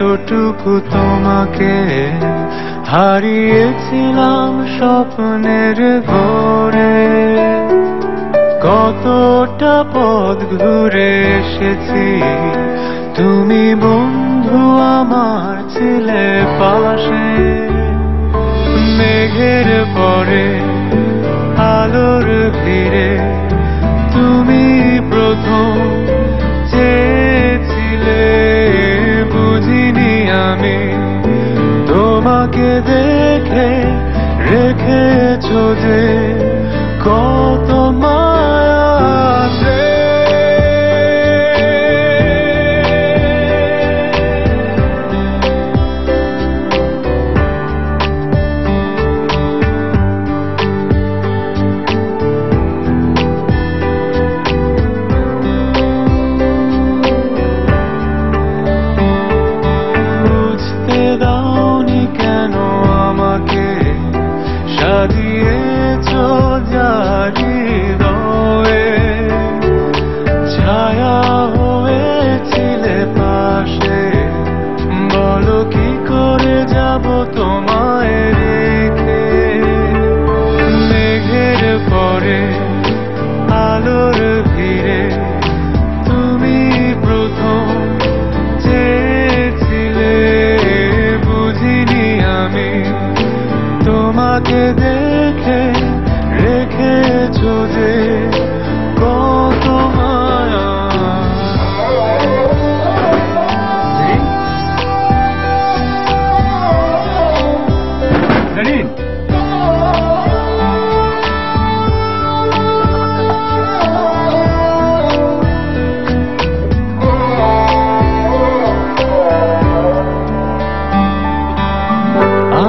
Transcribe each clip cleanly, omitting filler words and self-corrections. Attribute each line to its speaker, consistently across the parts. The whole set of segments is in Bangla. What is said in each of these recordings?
Speaker 1: এতটুকু তোমাকে হারিয়েছিলাম স্বপ্নের ঘোরে। কতটা পথ ঘুরে এসেছি, তুমি বন্ধু আমার ছিলে পাশে। মেঘের পরে আলোর ভিড়ে তুমি প্রথম চেয়েছিলে, বুঝিনি আমি তোমাকে দেখে রেখেছো যে কত মায়া আছে। সাজিয়েছো জারি হয়ে, ছায়া হয়েছিলে পাশে। বলো কি করে যাব তোমায় রেখে। মেঘের পরে আলোর ভিড়ে তুমি প্রথম চেয়েছিলে, বুঝিনি আমি তোমাকে দেখে রেখেছো যে কত মায়া।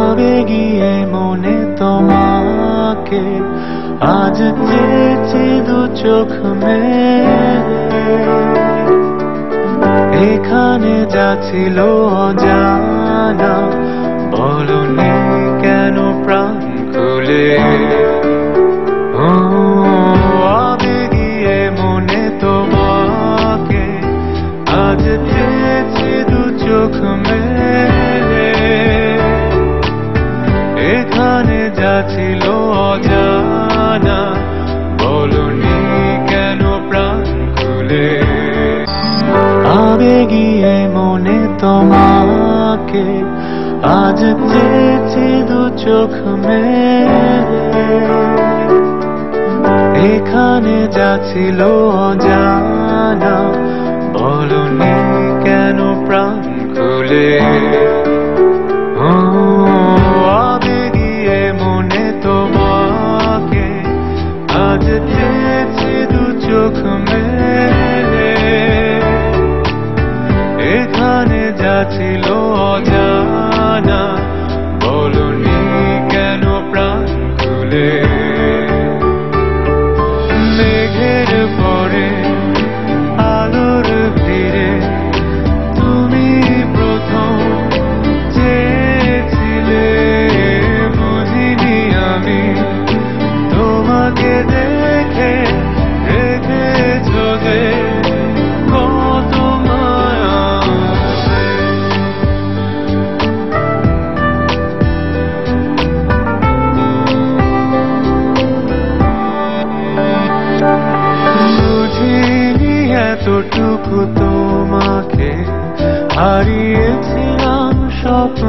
Speaker 1: আবেগিয়ে মনে তোমাকে আজ চেয়েছি দু চোখ মেলে। এখানে যা ছিল অজানা, বলনি কেন প্রাণ খুলে। আবেগিয়ে মনে তোমাকে আজ চেয়েছি দু চোখ মেলে। এখানে যা ছিল অজানা, বলনি কেন প্রাণ খুলে। আবেগিয়ে মনে তোমাকে আজ চেয়েছি দু চোখ মেলে। এখানে যা ছিল অজানা, বলনি কেন প্রাণ খুলে। আবেগিয়ে মনে তোমাকে আজ চেয়েছি দু চোখ মেলে। এখানে যা ছিল অজানা, বলনি কেন প্রাণ খুলে। মেঘের পরে আলোর ভিড়ে তুমি প্রথম চেয়েছিলে, বুঝিনি আমি তোমাকে দেখে রেখেছো যে কত মায়া আছে। বুঝিনি এতটুকু তোমাকে হারিয়েছিলাম স্বপ্ন